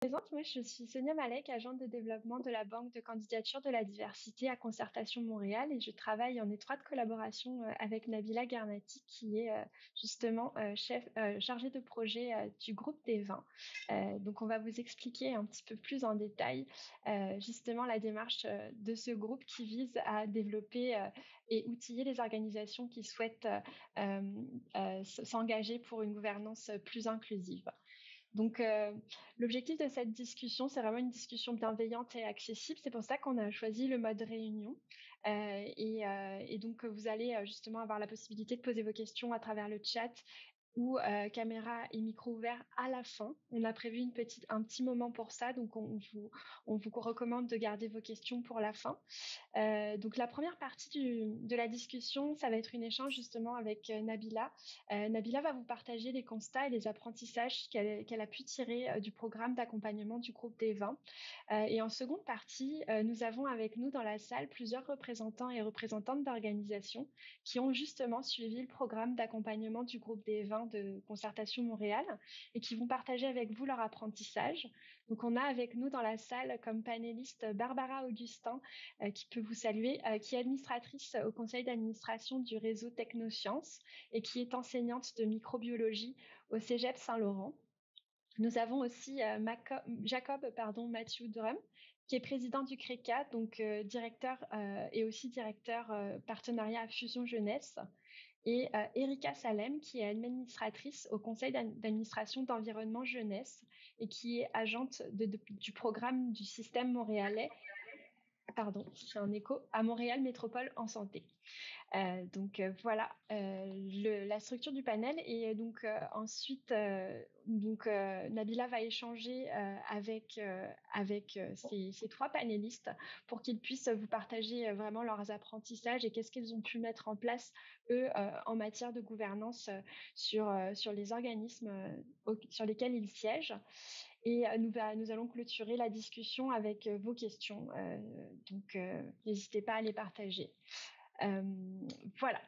présente, moi je suis Sonia Malek, agente de développement de la Banque de candidature de la diversité à Concertation Montréal et je travaille en étroite collaboration avec Nabila Garnati qui est justement chargée de projet du groupe des vins. Donc on va vous expliquer un petit peu plus en détail justement la démarche de ce groupe qui vise à développer et outiller les organisations qui souhaitent s'engager pour une gouvernance plus inclusive. Donc, l'objectif de cette discussion, c'est vraiment une discussion bienveillante et accessible. C'est pour ça qu'on a choisi le mode réunion. Et donc, vous allez justement avoir la possibilité de poser vos questions à travers le chat ou caméra et micro ouvert à la fin. On a prévu un petit moment pour ça, donc on vous recommande de garder vos questions pour la fin. Donc la première partie de la discussion, ça va être une échange justement avec Nabila. Nabila va vous partager les constats et les apprentissages qu'elle a pu tirer du programme d'accompagnement du groupe des vins. Et en seconde partie, nous avons avec nous dans la salle plusieurs représentants et représentantes d'organisations qui ont justement suivi le programme d'accompagnement du groupe des vins de Concertation Montréal et qui vont partager avec vous leur apprentissage. Donc on a avec nous dans la salle comme panéliste Barbara Augustin, qui peut vous saluer, qui est administratrice au conseil d'administration du réseau Technosciences et qui est enseignante de microbiologie au Cégep Saint-Laurent. Nous avons aussi Jacob Mathieu Drum, qui est président du CRECA, donc directeur et aussi directeur partenariat à Fusion Jeunesse, et Erika Salem, qui est administratrice au conseil d'administration d'environnement jeunesse et qui est agente du programme du système montréalais, j'ai un écho, à Montréal Métropole en santé. Donc voilà la structure du panel et donc ensuite Nabila va échanger avec ces trois panélistes pour qu'ils puissent vous partager vraiment leurs apprentissages et qu'est-ce qu'ils ont pu mettre en place eux en matière de gouvernance sur les organismes sur lesquels ils siègent. Et nous allons clôturer la discussion avec vos questions. Donc, n'hésitez pas à les partager. Voilà.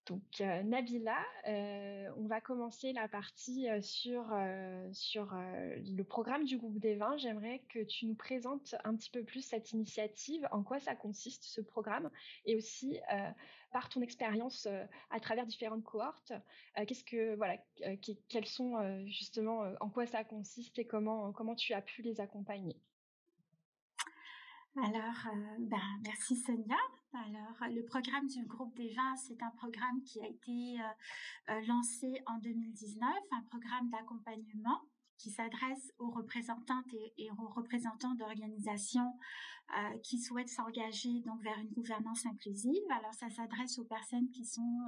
Donc, Nabila, on va commencer la partie sur le programme du groupe des vins. J'aimerais que tu nous présentes un petit peu plus cette initiative, en quoi ça consiste ce programme, et aussi par ton expérience à travers différentes cohortes, quels sont justement en quoi ça consiste et comment tu as pu les accompagner. Alors, merci Sonia. Alors, le programme du groupe des vins, c'est un programme qui a été lancé en 2019, un programme d'accompagnement qui s'adresse aux représentantes et aux représentants d'organisations qui souhaitent s'engager donc vers une gouvernance inclusive. Alors, ça s'adresse aux personnes qui sont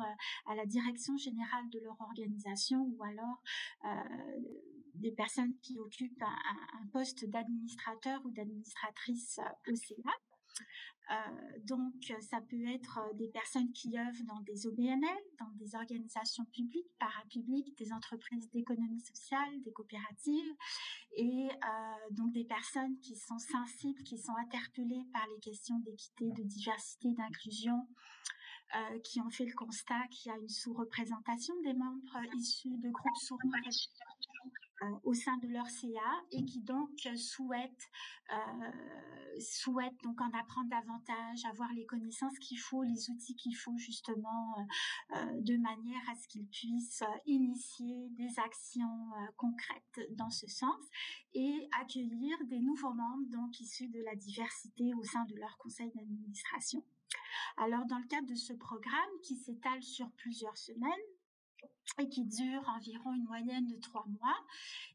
à la direction générale de leur organisation ou alors des personnes qui occupent un poste d'administrateur ou d'administratrice au Sénat. Donc, ça peut être des personnes qui œuvrent dans des OBNL, dans des organisations publiques, parapubliques, des entreprises d'économie sociale, des coopératives, et donc des personnes qui sont sensibles, qui sont interpellées par les questions d'équité, de diversité, d'inclusion, qui ont fait le constat qu'il y a une sous-représentation des membres issus de groupes sous-représentés au sein de leur CA et qui donc souhaitent donc en apprendre davantage, avoir les connaissances qu'il faut, les outils qu'il faut justement de manière à ce qu'ils puissent initier des actions concrètes dans ce sens et accueillir des nouveaux membres donc issus de la diversité au sein de leur conseil d'administration. Alors dans le cadre de ce programme qui s'étale sur plusieurs semaines et qui dure environ une moyenne de 3 mois,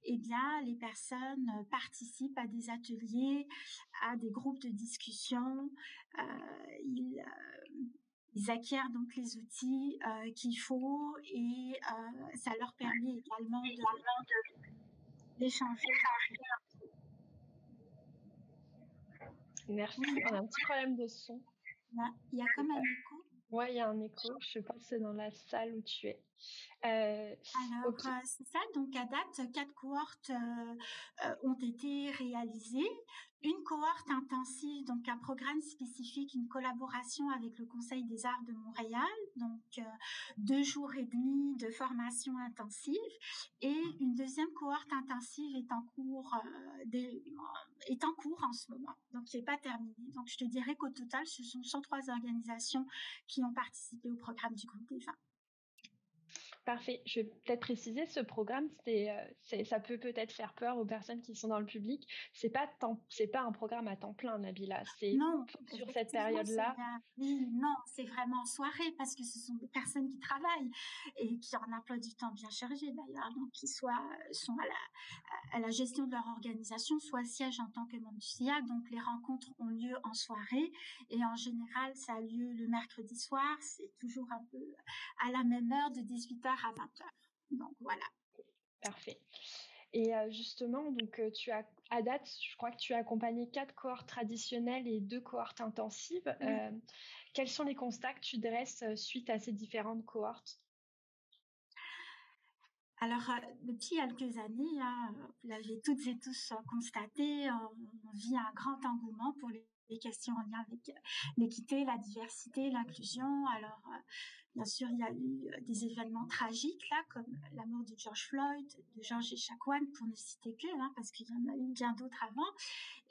eh bien, les personnes participent à des ateliers, à des groupes de discussion. Ils acquièrent donc les outils qu'il faut et ça leur permet également d'échanger. Merci. On a un petit problème de son. Il y a comme un écho. Ouais, il y a un écho. Je sais pas si c'est dans la salle où tu es. Euh, Alors, ok. c'est ça. Donc, à date, 4 cohortes ont été réalisées. Une cohorte intensive, donc un programme spécifique, une collaboration avec le Conseil des Arts de Montréal, donc 2 jours et demi de formation intensive. Et une deuxième cohorte intensive est en cours en ce moment, donc c'est pas terminé. Donc, je te dirais qu'au total, ce sont 103 organisations qui ont participé au programme du groupe des 20. Parfait. Je vais peut-être préciser, ce programme, ça peut peut-être faire peur aux personnes qui sont dans le public. C'est pas un programme à temps plein, Nabila. C'est Non, sur cette effectivement, période-là. oui, non, c'est vraiment en soirée parce que ce sont des personnes qui travaillent et qui ont un emploi du temps bien chargé d'ailleurs, donc qui sont à la gestion de leur organisation, soit siègent en tant que membre du SIA. Donc les rencontres ont lieu en soirée et en général, ça a lieu le mercredi soir. C'est toujours un peu à la même heure, de 18h à 20h. Donc voilà. Parfait. Et justement, donc à date, je crois que tu as accompagné 4 cohortes traditionnelles et 2 cohortes intensives. Oui. Quels sont les constats que tu dresses suite à ces différentes cohortes? Alors, depuis quelques années, vous l'avez toutes et tous constaté, on vit un grand engouement pour les questions en lien avec l'équité, la diversité, l'inclusion. Alors, bien sûr, il y a eu des événements tragiques, là, comme la mort de George Floyd, de Georges Echaquan, pour ne citer que, parce qu'il y en a eu bien d'autres avant,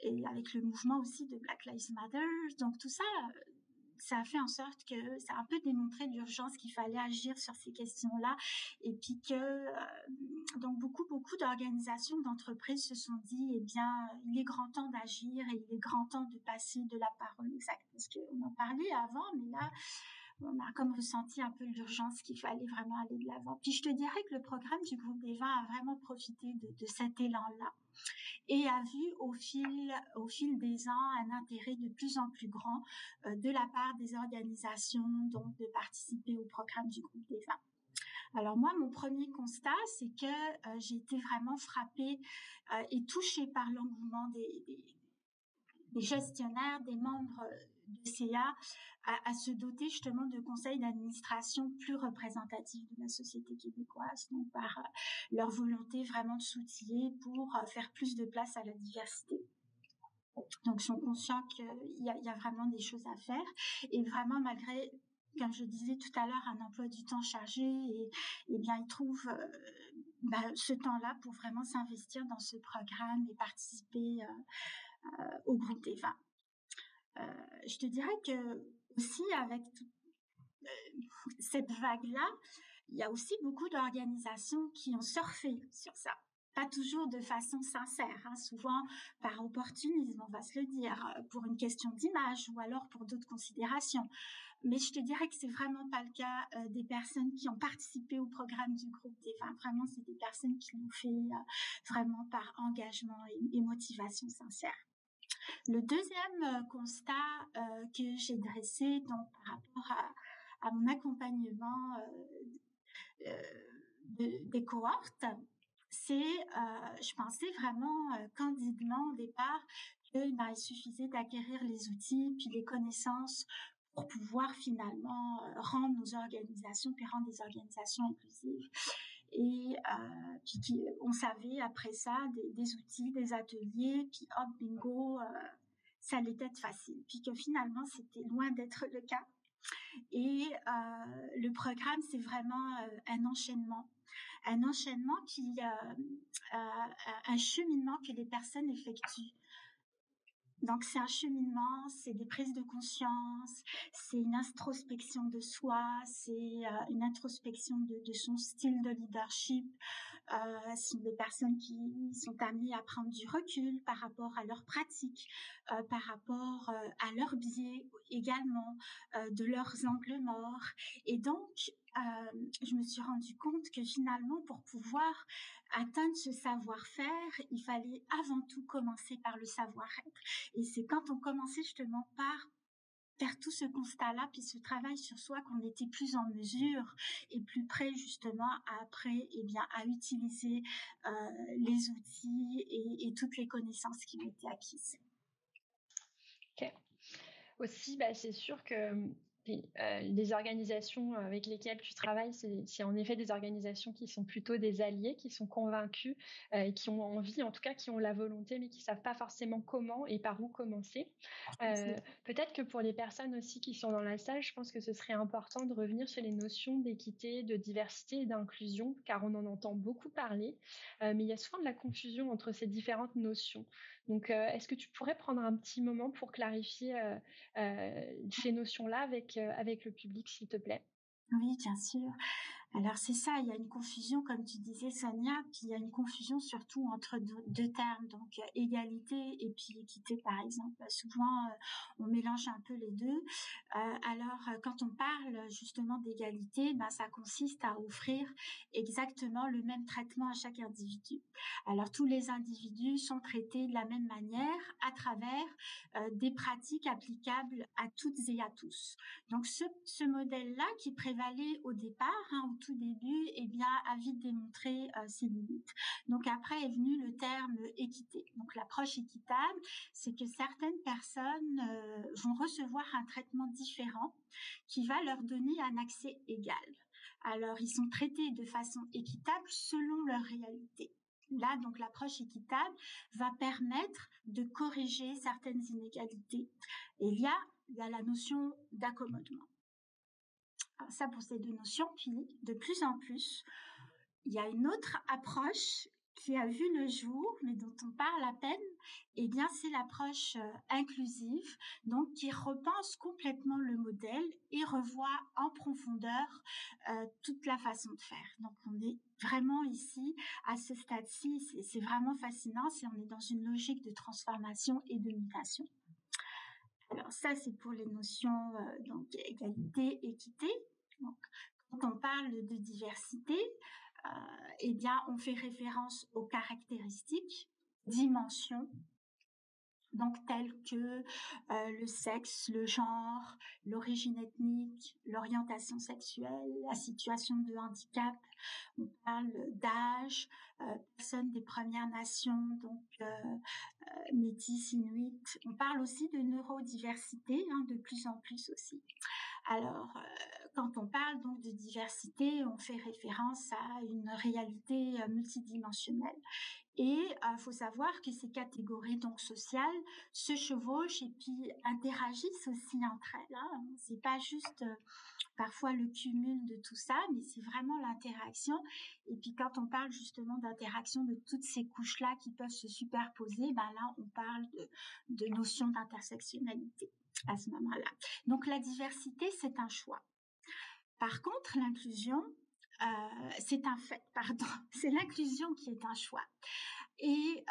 et avec le mouvement aussi de Black Lives Matter. Donc, tout ça, ça a fait en sorte que ça a un peu démontré l'urgence qu'il fallait agir sur ces questions-là, et puis que donc beaucoup d'organisations, d'entreprises se sont dit, eh bien, il est grand temps d'agir et il est grand temps de passer de la parole aux actes, parce qu'on en parlait avant, mais là on a comme ressenti un peu l'urgence qu'il fallait vraiment aller de l'avant. Puis je te dirais que le programme du groupe des 20 a vraiment profité de cet élan-là et a vu au fil des ans un intérêt de plus en plus grand de la part des organisations, donc de participer au programme du groupe des 20. Alors moi, mon premier constat, c'est que j'ai été vraiment frappée et touchée par l'engouement des gestionnaires, des membres de CA à se doter justement de conseils d'administration plus représentatifs de la société québécoise, donc par leur volonté vraiment de s'outiller pour faire plus de place à la diversité. Donc, ils sont conscients qu'il y a vraiment des choses à faire, et vraiment, malgré, comme je disais tout à l'heure, un emploi du temps chargé, et bien, ils trouvent ce temps-là pour vraiment s'investir dans ce programme et participer au groupe des 20. Je te dirais que aussi, avec cette vague-là, il y a aussi beaucoup d'organisations qui ont surfé sur ça. Pas toujours de façon sincère, souvent par opportunisme, on va se le dire, pour une question d'image ou alors pour d'autres considérations. Mais je te dirais que c'est vraiment pas le cas des personnes qui ont participé au programme du groupe des 20. Vraiment, c'est des personnes qui l'ont fait vraiment par engagement et motivation sincère. Le deuxième constat que j'ai dressé, donc par rapport à mon accompagnement des cohortes, c'est, je pensais vraiment candidement au départ qu'il suffisait d'acquérir les outils puis les connaissances pour pouvoir finalement rendre nos organisations, puis rendre des organisations inclusives. Et puis on savait après ça des outils, des ateliers, puis hop, bingo, ça allait être facile. Puis que finalement, c'était loin d'être le cas. Et le programme, c'est vraiment un enchaînement qui un cheminement que les personnes effectuent. Donc c'est un cheminement, c'est des prises de conscience, c'est une introspection de soi, c'est une introspection de son style de leadership. Ce sont des personnes qui sont amenées à prendre du recul par rapport à leurs pratiques, par rapport à leurs biais également, de leurs angles morts. Et donc, je me suis rendu compte que finalement, pour pouvoir atteindre ce savoir-faire, il fallait avant tout commencer par le savoir-être. Et c'est quand on commençait justement par faire tout ce constat-là, puis ce travail sur soi, qu'on était plus en mesure et plus prêt justement après, à utiliser les outils et toutes les connaissances qui ont été acquises. Ok. Aussi, c'est sûr que les organisations avec lesquelles tu travailles, c'est en effet des organisations qui sont plutôt des alliés, qui sont convaincus et qui ont envie, en tout cas qui ont la volonté, mais qui savent pas forcément comment et par où commencer. Peut-être que pour les personnes aussi qui sont dans la salle, je pense que ce serait important de revenir sur les notions d'équité, de diversité et d'inclusion, car on en entend beaucoup parler, mais il y a souvent de la confusion entre ces différentes notions. Donc, est-ce que tu pourrais prendre un petit moment pour clarifier ces notions-là avec le public, s'il te plaît? Oui, bien sûr. Alors c'est ça, il y a une confusion, comme tu disais Sonia, puis il y a une confusion surtout entre deux termes, donc égalité et puis équité par exemple. Souvent on mélange un peu les deux. Alors quand on parle justement d'égalité, ben, ça consiste à offrir exactement le même traitement à chaque individu. Alors tous les individus sont traités de la même manière à travers des pratiques applicables à toutes et à tous. Donc ce modèle-là qui prévalait au départ, au tout début, eh bien, a vite démontré ses limites. Donc après est venu le terme équité. Donc l'approche équitable, c'est que certaines personnes vont recevoir un traitement différent qui va leur donner un accès égal. Alors ils sont traités de façon équitable selon leur réalité. Là, donc, l'approche équitable va permettre de corriger certaines inégalités. Et il y a la notion d'accommodement. Alors ça pour ces deux notions, puis de plus en plus, il y a une autre approche qui a vu le jour, mais dont on parle à peine, eh bien c'est l'approche inclusive, donc qui repense complètement le modèle et revoit en profondeur toute la façon de faire. Donc on est vraiment ici, à ce stade-ci, c'est vraiment fascinant, on est dans une logique de transformation et de mutation. Alors ça, c'est pour les notions donc égalité, équité. Donc, quand on parle de diversité, eh bien, on fait référence aux caractéristiques, dimensions, donc telles que le sexe, le genre, l'origine ethnique, l'orientation sexuelle, la situation de handicap. On parle d'âge, personnes des Premières Nations, donc métis, inuits. On parle aussi de neurodiversité, de plus en plus aussi. Alors, quand on parle donc de diversité, on fait référence à une réalité multidimensionnelle. Et faut savoir que ces catégories donc sociales se chevauchent et puis interagissent aussi entre elles. C'est pas juste parfois le cumul de tout ça, mais c'est vraiment l'interaction. Et puis quand on parle justement d'interaction de toutes ces couches-là qui peuvent se superposer, ben là on parle de notion d'intersectionnalité à ce moment-là. Donc la diversité, c'est un choix. Par contre, l'inclusion, c'est un fait, pardon. C'est l'inclusion qui est un choix. Et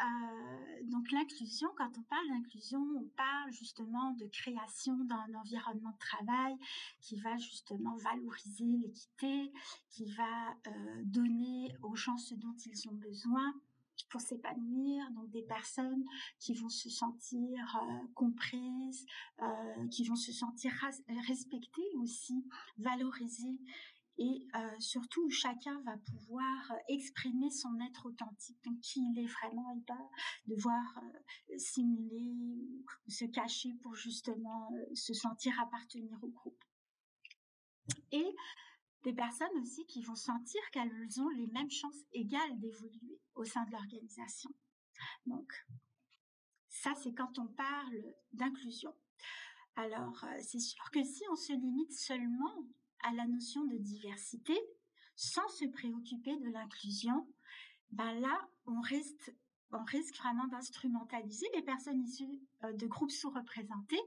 donc l'inclusion, quand on parle d'inclusion, on parle justement de création d'un environnement de travail qui va justement valoriser l'équité, qui va donner aux gens ce dont ils ont besoin pour s'épanouir, donc des personnes qui vont se sentir comprises, qui vont se sentir respectées aussi, valorisées, et surtout chacun va pouvoir exprimer son être authentique, donc qui il est vraiment, et pas devoir simuler ou se cacher pour justement se sentir appartenir au groupe. Et des personnes aussi qui vont sentir qu'elles ont les mêmes chances égales d'évoluer au sein de l'organisation. Donc ça, c'est quand on parle d'inclusion. Alors c'est sûr que si on se limite seulement à la notion de diversité, sans se préoccuper de l'inclusion, ben là, on risque vraiment d'instrumentaliser les personnes issues de groupes sous-représentés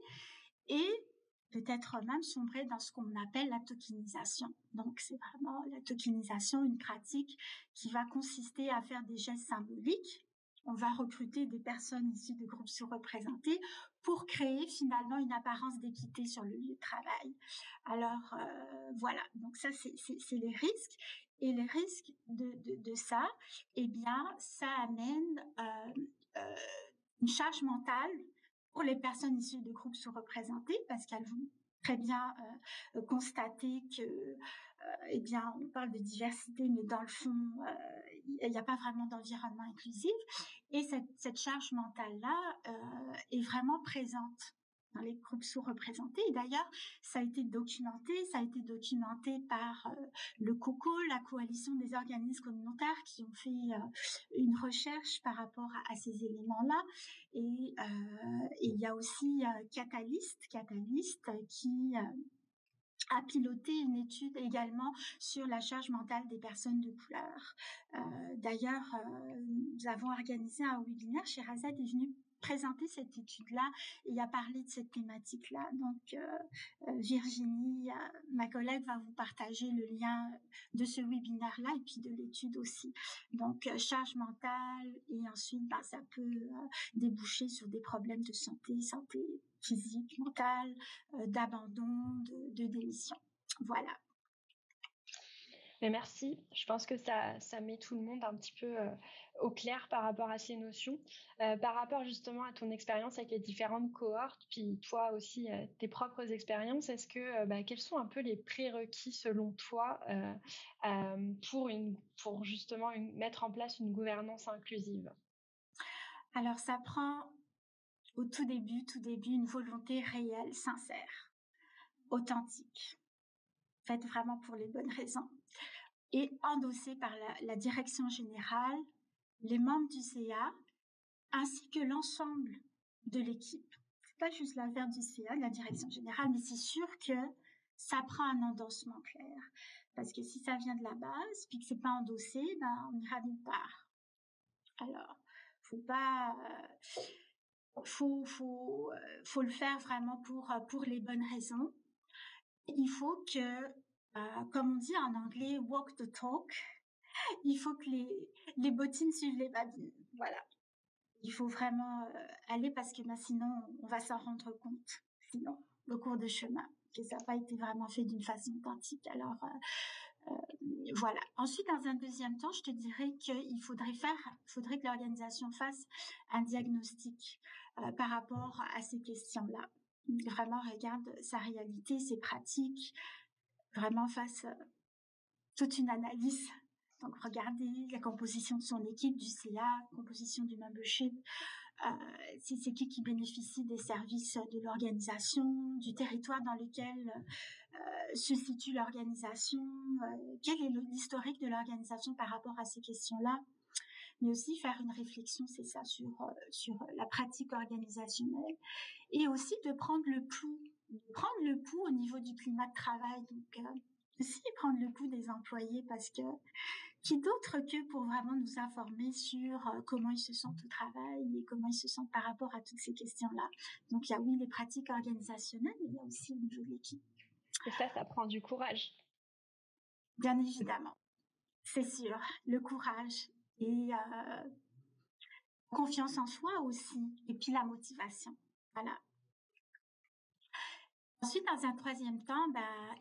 et peut-être même sombrer dans ce qu'on appelle la tokenisation. Donc, c'est vraiment la tokenisation, une pratique qui va consister à faire des gestes symboliques. On va recruter des personnes issues de groupes sous-représentés pour créer finalement une apparence d'équité sur le lieu de travail. Alors, voilà. Donc ça, c'est les risques. Et les risques de ça, eh bien, ça amène une charge mentale pour les personnes issues de groupes sous-représentés, parce qu'elles vont très bien constater que, eh bien, on parle de diversité, mais dans le fond, il n'y a pas vraiment d'environnement inclusif. Et cette charge mentale-là est vraiment présente dans les groupes sous-représentés. Et d'ailleurs, ça a été documenté par le COCO, la coalition des organismes communautaires, qui ont fait une recherche par rapport à ces éléments-là. Et il y a aussi Catalyst qui a piloté une étude également sur la charge mentale des personnes de couleur. D'ailleurs, nous avons organisé un webinaire. Sherazade est venue présenter cette étude-là et a parlé de cette thématique-là. Donc, Virginie, ma collègue, va vous partager le lien de ce webinaire-là et puis de l'étude aussi. Donc, charge mentale, et ensuite, ça peut déboucher sur des problèmes de santé physique, mentale, d'abandon, de démission. Voilà. Mais merci. Je pense que ça met tout le monde un petit peu au clair par rapport à ces notions. Par rapport justement à ton expérience avec les différentes cohortes, puis toi aussi, tes propres expériences, est-ce que quels sont un peu les prérequis selon toi pour justement mettre en place une gouvernance inclusive? Alors, ça prend au tout début, une volonté réelle, sincère, authentique, faite vraiment pour les bonnes raisons, et endossée par la direction générale, les membres du CA, ainsi que l'ensemble de l'équipe. C'est pas juste l'affaire du CA, de la direction générale, mais c'est sûr que ça prend un endossement clair. Parce que si ça vient de la base, puis que c'est pas endossé, on n'ira nulle part. Alors, faut le faire vraiment pour les bonnes raisons. Il faut que, comme on dit en anglais, walk the talk. Il faut que les bottines suivent les babines. Voilà. Il faut vraiment aller, parce que sinon, on va s'en rendre compte. Sinon, au cours de chemin, que ça n'a pas été vraiment fait d'une façon authentique. Alors, voilà. Ensuite, dans un deuxième temps, je te dirais qu'il faudrait que l'organisation fasse un diagnostic par rapport à ces questions-là. Vraiment, regarde sa réalité, ses pratiques, vraiment fasse toute une analyse. Donc, regarder la composition de son équipe, du CA, composition du membership, c'est qui bénéficie des services de l'organisation, du territoire dans lequel se situe l'organisation, quel est l'historique de l'organisation par rapport à ces questions-là, mais aussi faire une réflexion, c'est ça, sur la pratique organisationnelle, et aussi de prendre le pouls au niveau du climat de travail. Donc, aussi prendre le pouls des employés, parce que qui d'autre que pour vraiment nous informer sur comment ils se sentent au travail et comment ils se sentent par rapport à toutes ces questions-là. Donc, il y a les pratiques organisationnelles, mais il y a aussi au niveau de l'équipe. Et ça prend du courage. Bien évidemment, c'est sûr. Le courage et confiance en soi aussi, et puis la motivation. Voilà. Ensuite, dans un troisième temps,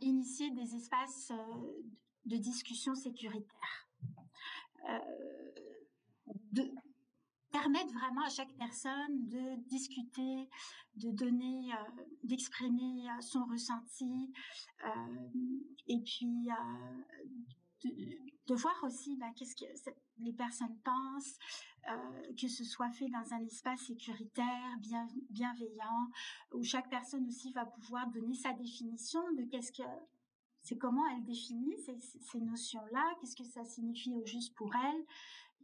initier des espaces de discussion sécuritaires. Permettre vraiment à chaque personne de discuter, de donner, d'exprimer son ressenti, et puis de voir aussi qu'est-ce que les personnes pensent, que ce soit fait dans un espace sécuritaire, bienveillant, où chaque personne aussi va pouvoir donner sa définition de c'est comment elle définit ces notions-là, qu'est-ce que ça signifie au juste pour elle,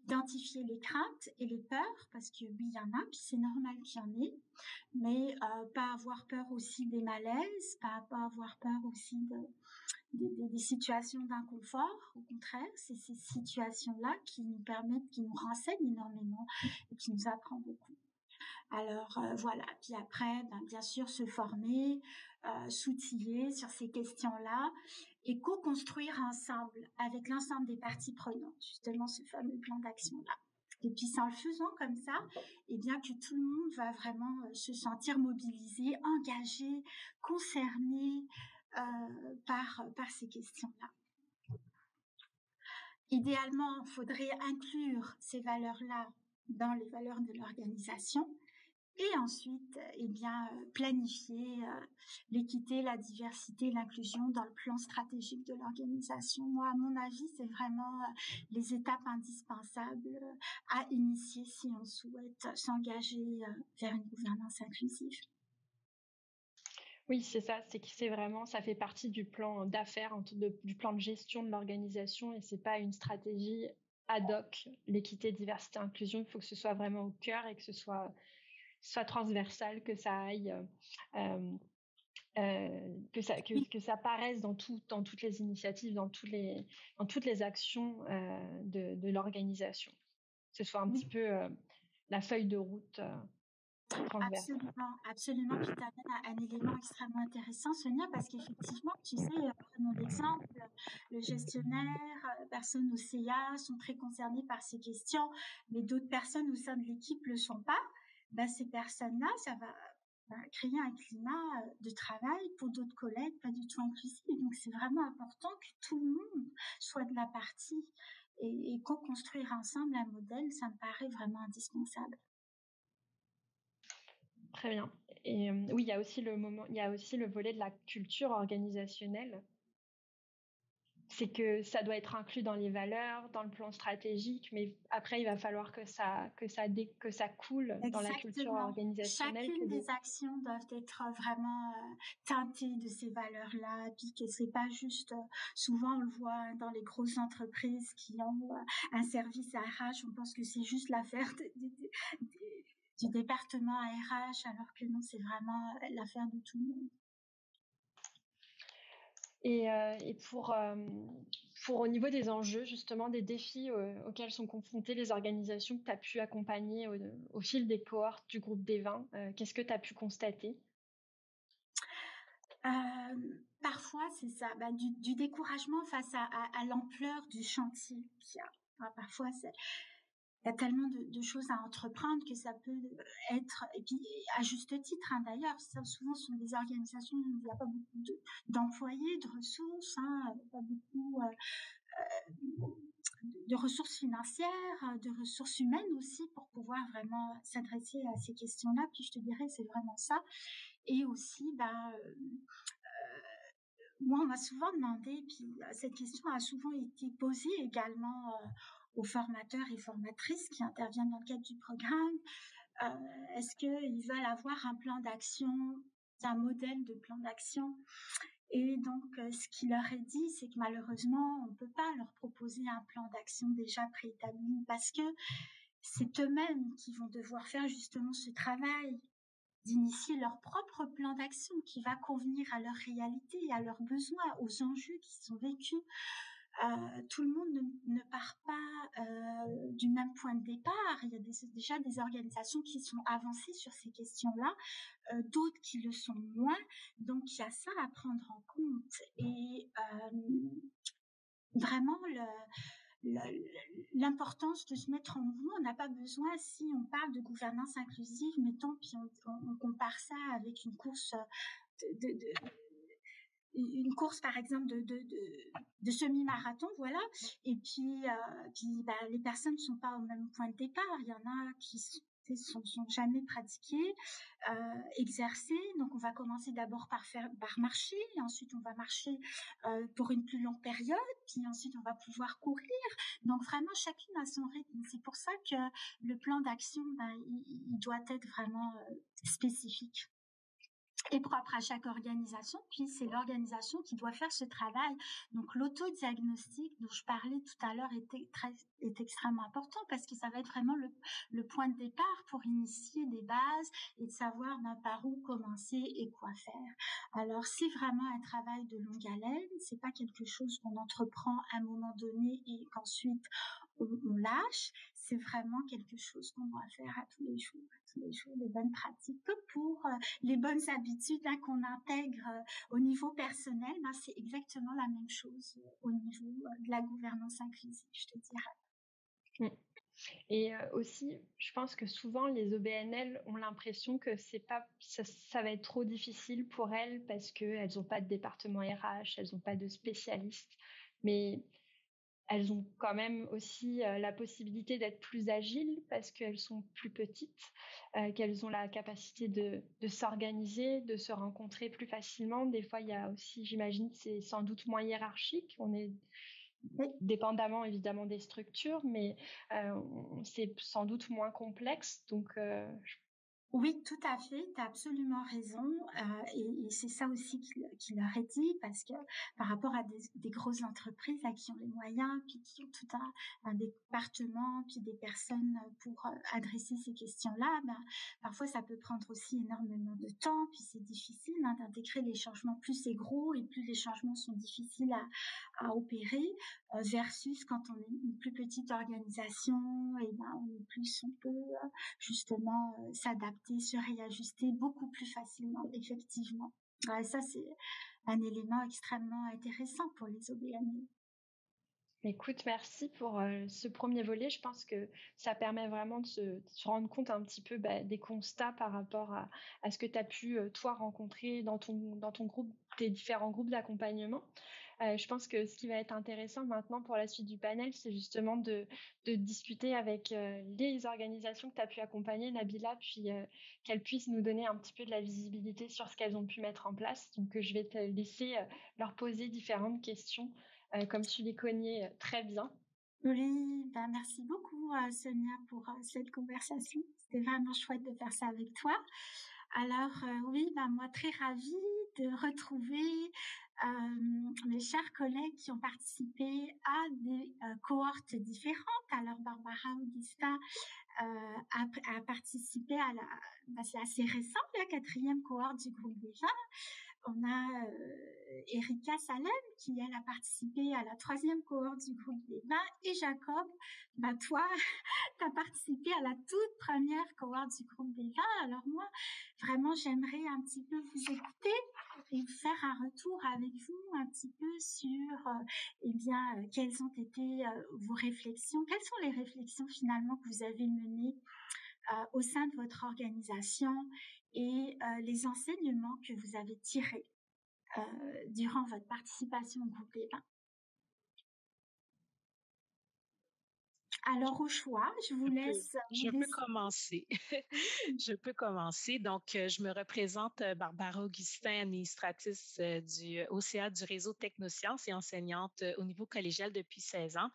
identifier les craintes et les peurs, parce que oui, il y en a, puis c'est normal qu'il y en ait, mais pas avoir peur aussi des malaises, pas avoir peur aussi des situations d'inconfort. Au contraire, c'est ces situations-là qui nous renseignent énormément et qui nous apprennent beaucoup. Alors voilà, puis après, bien sûr, se former, s'outiller sur ces questions-là et co-construire ensemble avec l'ensemble des parties prenantes, justement ce fameux plan d'action-là. Et puis c'est en le faisant comme ça, que tout le monde va vraiment se sentir mobilisé, engagé, concerné par ces questions-là. Idéalement, il faudrait inclure ces valeurs-là dans les valeurs de l'organisation. Et ensuite, planifier l'équité, la diversité, l'inclusion dans le plan stratégique de l'organisation. Moi, à mon avis, c'est vraiment les étapes indispensables à initier si on souhaite s'engager vers une gouvernance inclusive. Oui, c'est ça, c'est que c'est vraiment, ça fait partie du plan d'affaires, du plan de gestion de l'organisation et c'est pas une stratégie ad hoc. L'équité, diversité, inclusion, il faut que ce soit vraiment au cœur et que ce soit transversal, que ça aille, euh, que ça paraisse dans toutes les initiatives, dans toutes les actions de l'organisation. Que ce soit un petit peu la feuille de route transversale. Absolument, absolument. Puis tu amènes un élément extrêmement intéressant, Sonia, parce qu'effectivement, tu sais, prenons l'exemple, le gestionnaire, personnes au CA sont très concernées par ces questions, mais d'autres personnes au sein de l'équipe ne le sont pas. Ben, ces personnes-là, ça va créer un climat de travail pour d'autres collègues pas du tout inclusif. Donc, c'est vraiment important que tout le monde soit de la partie et co-construire ensemble un modèle, ça me paraît vraiment indispensable. Très bien. Et oui, il y a aussi le volet de la culture organisationnelle. C'est que ça doit être inclus dans les valeurs, dans le plan stratégique, mais après il va falloir que ça coule dans la culture Exactement. organisationnelle. Chacune des actions doivent être vraiment teintées de ces valeurs-là, puis que c'est pas juste. Souvent, on le voit dans les grosses entreprises qui ont un service RH, on pense que c'est juste l'affaire du département RH, alors que non, c'est vraiment l'affaire de tout le monde. Et pour au niveau des enjeux, justement, des défis auxquels sont confrontées les organisations que tu as pu accompagner au fil des cohortes du groupe des 20, qu'est-ce que tu as pu constater? Parfois, c'est ça, du découragement face à l'ampleur du chantier qu'il y a. Parfois, il y a tellement de choses à entreprendre que ça peut être, et puis à juste titre d'ailleurs, ça souvent sont des organisations où il n'y a pas beaucoup d'employés, de ressources, pas beaucoup de ressources financières, de ressources humaines aussi pour pouvoir vraiment s'adresser à ces questions-là. Puis je te dirais, c'est vraiment ça. Et aussi, moi, on m'a souvent demandé, puis cette question a souvent été posée également aux formateurs et formatrices qui interviennent dans le cadre du programme. Est-ce qu'ils veulent avoir un plan d'action, un modèle de plan d'action? Et donc, ce qui leur est dit, c'est que malheureusement, on ne peut pas leur proposer un plan d'action déjà préétabli parce que c'est eux-mêmes qui vont devoir faire justement ce travail d'initier leur propre plan d'action qui va convenir à leur réalité, à leurs besoins, aux enjeux qui sont vécus. Tout le monde ne part pas du même point de départ. Il y a déjà des organisations qui sont avancées sur ces questions-là, d'autres qui le sont moins. Donc, il y a ça à prendre en compte. Et vraiment, l'importance de se mettre en mouvement. On n'a pas besoin, si on parle de gouvernance inclusive, mettons, puis on compare ça avec une course une course par exemple de semi-marathon, voilà. Et puis les personnes ne sont pas au même point de départ. Il y en a qui sont jamais pratiquées, exercées. Donc on va commencer d'abord par marcher, et ensuite on va marcher pour une plus longue période, puis ensuite on va pouvoir courir. Donc vraiment chacune a son rythme. C'est pour ça que le plan d'action, il doit être vraiment spécifique et propre à chaque organisation, puis c'est l'organisation qui doit faire ce travail. Donc l'autodiagnostic dont je parlais tout à l'heure est extrêmement important parce que ça va être vraiment le point de départ pour initier des bases et de savoir par où commencer et quoi faire. Alors c'est vraiment un travail de longue haleine, c'est pas quelque chose qu'on entreprend à un moment donné et qu'ensuite on lâche, c'est vraiment quelque chose qu'on doit faire à tous les jours, les bonnes pratiques, comme pour les bonnes habitudes qu'on intègre au niveau personnel, c'est exactement la même chose au niveau de la gouvernance inclusive, je te dirais. Et aussi, je pense que souvent les OBNL ont l'impression que ça va être trop difficile pour elles parce qu'elles n'ont pas de département RH, elles n'ont pas de spécialistes, mais elles ont quand même aussi la possibilité d'être plus agiles parce qu'elles sont plus petites, qu'elles ont la capacité de s'organiser, de se rencontrer plus facilement. Des fois, il y a aussi, j'imagine, c'est sans doute moins hiérarchique. On est dépendamment évidemment des structures, mais c'est sans doute moins complexe. Donc, Oui, tout à fait, tu as absolument raison. Et c'est ça aussi qu'il leur est dit, parce que par rapport à des grosses entreprises là, qui ont les moyens, puis qui ont tout un département, puis des personnes pour adresser ces questions-là, ben, parfois ça peut prendre aussi énormément de temps, puis c'est difficile d'intégrer les changements. Plus c'est gros et plus les changements sont difficiles à opérer, versus quand on est une plus petite organisation, et ben on peut justement s'adapter, se réajuster beaucoup plus facilement, effectivement. Ouais, ça, c'est un élément extrêmement intéressant pour les OBNL. Écoute, merci pour ce premier volet. Je pense que ça permet vraiment de se rendre compte un petit peu des constats par rapport à ce que tu as pu, toi, rencontrer dans ton groupe, tes différents groupes d'accompagnement. Je pense que ce qui va être intéressant maintenant pour la suite du panel, c'est justement de discuter avec les organisations que tu as pu accompagner, Nabila, puis qu'elles puissent nous donner un petit peu de la visibilité sur ce qu'elles ont pu mettre en place. Donc, je vais te laisser leur poser différentes questions, comme tu les connais très bien. Oui, ben merci beaucoup Sonia pour cette conversation. C'était vraiment chouette de faire ça avec toi. Alors oui, ben moi très ravie de retrouver mes chers collègues qui ont participé à des cohortes différentes. Alors Barbara Augusta a participé à c'est assez récent, la 4e cohorte du groupe des gens. On a Erika Salem qui, elle, a participé à la 3e cohorte du groupe des 20. Et Jacob, bah toi, tu as participé à la toute première cohorte du groupe des 20. Alors moi, vraiment, j'aimerais un petit peu vous écouter et vous faire un retour avec vous un petit peu sur quelles ont été vos réflexions. Quelles sont les réflexions finalement que vous avez menées au sein de votre organisation et les enseignements que vous avez tirés durant votre participation au groupe des 20. Alors au choix, je vous laisse Je peux commencer. Je peux commencer. Donc, je me représente Barbara Augustin, administratrice du OCA du réseau Technosciences et enseignante au niveau collégial depuis 16 ans.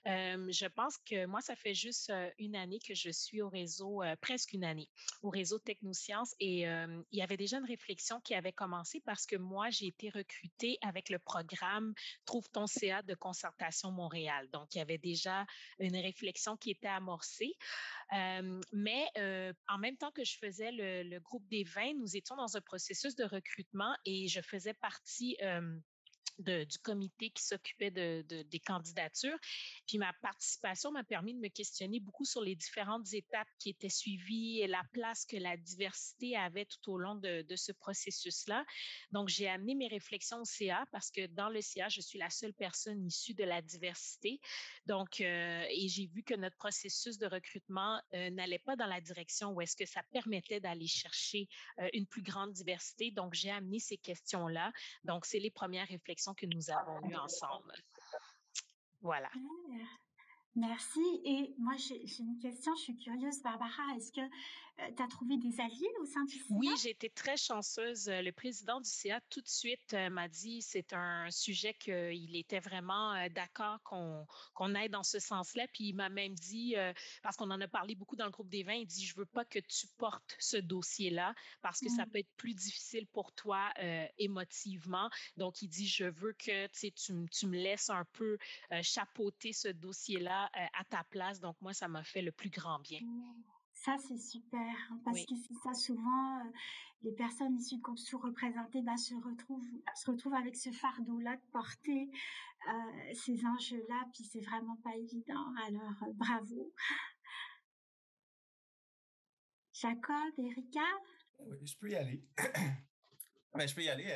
Je pense que moi, ça fait juste une année que je suis au réseau, presque une année, au réseau Technosciences. Et il y avait déjà une réflexion qui avait commencé parce que moi, j'ai été recrutée avec le programme Trouve ton CA de Concertation Montréal. Donc, il y avait déjà une réflexion qui était amorcée. Mais en même temps que je faisais le groupe des 20, nous étions dans un processus de recrutement et je faisais partie du comité qui s'occupait des candidatures. Puis ma participation m'a permis de me questionner beaucoup sur les différentes étapes qui étaient suivies et la place que la diversité avait tout au long de ce processus-là. Donc, j'ai amené mes réflexions au CA parce que dans le CA, je suis la seule personne issue de la diversité. Donc, et j'ai vu que notre processus de recrutement n'allait pas dans la direction où est-ce que ça permettait d'aller chercher une plus grande diversité. Donc, j'ai amené ces questions-là. Donc, c'est les premières réflexions que nous avons eues ensemble. Voilà. Merci. Et moi, j'ai une question, je suis curieuse, Barbara. Est-ce que tu as trouvé des alliés au sein du CA? Oui, j'ai été très chanceuse. Le président du CA, tout de suite, m'a dit c'est un sujet qu'il était vraiment d'accord qu'on aille dans ce sens-là. Puis il m'a même dit, parce qu'on en a parlé beaucoup dans le groupe des 20, il dit, je veux pas que tu portes ce dossier-là parce que ça peut être plus difficile pour toi émotivement. Donc, il dit, je veux que tu me laisses un peu chapeauter ce dossier-là à ta place. Donc, moi, ça m'a fait le plus grand bien. Ça, c'est super, parce que c'est ça, souvent, les personnes issues de groupes sous-représentés se retrouvent avec ce fardeau-là de porter ces enjeux-là, puis c'est vraiment pas évident. Alors, bravo. Jacob, Erika? Oui, je peux y aller. Je peux y aller.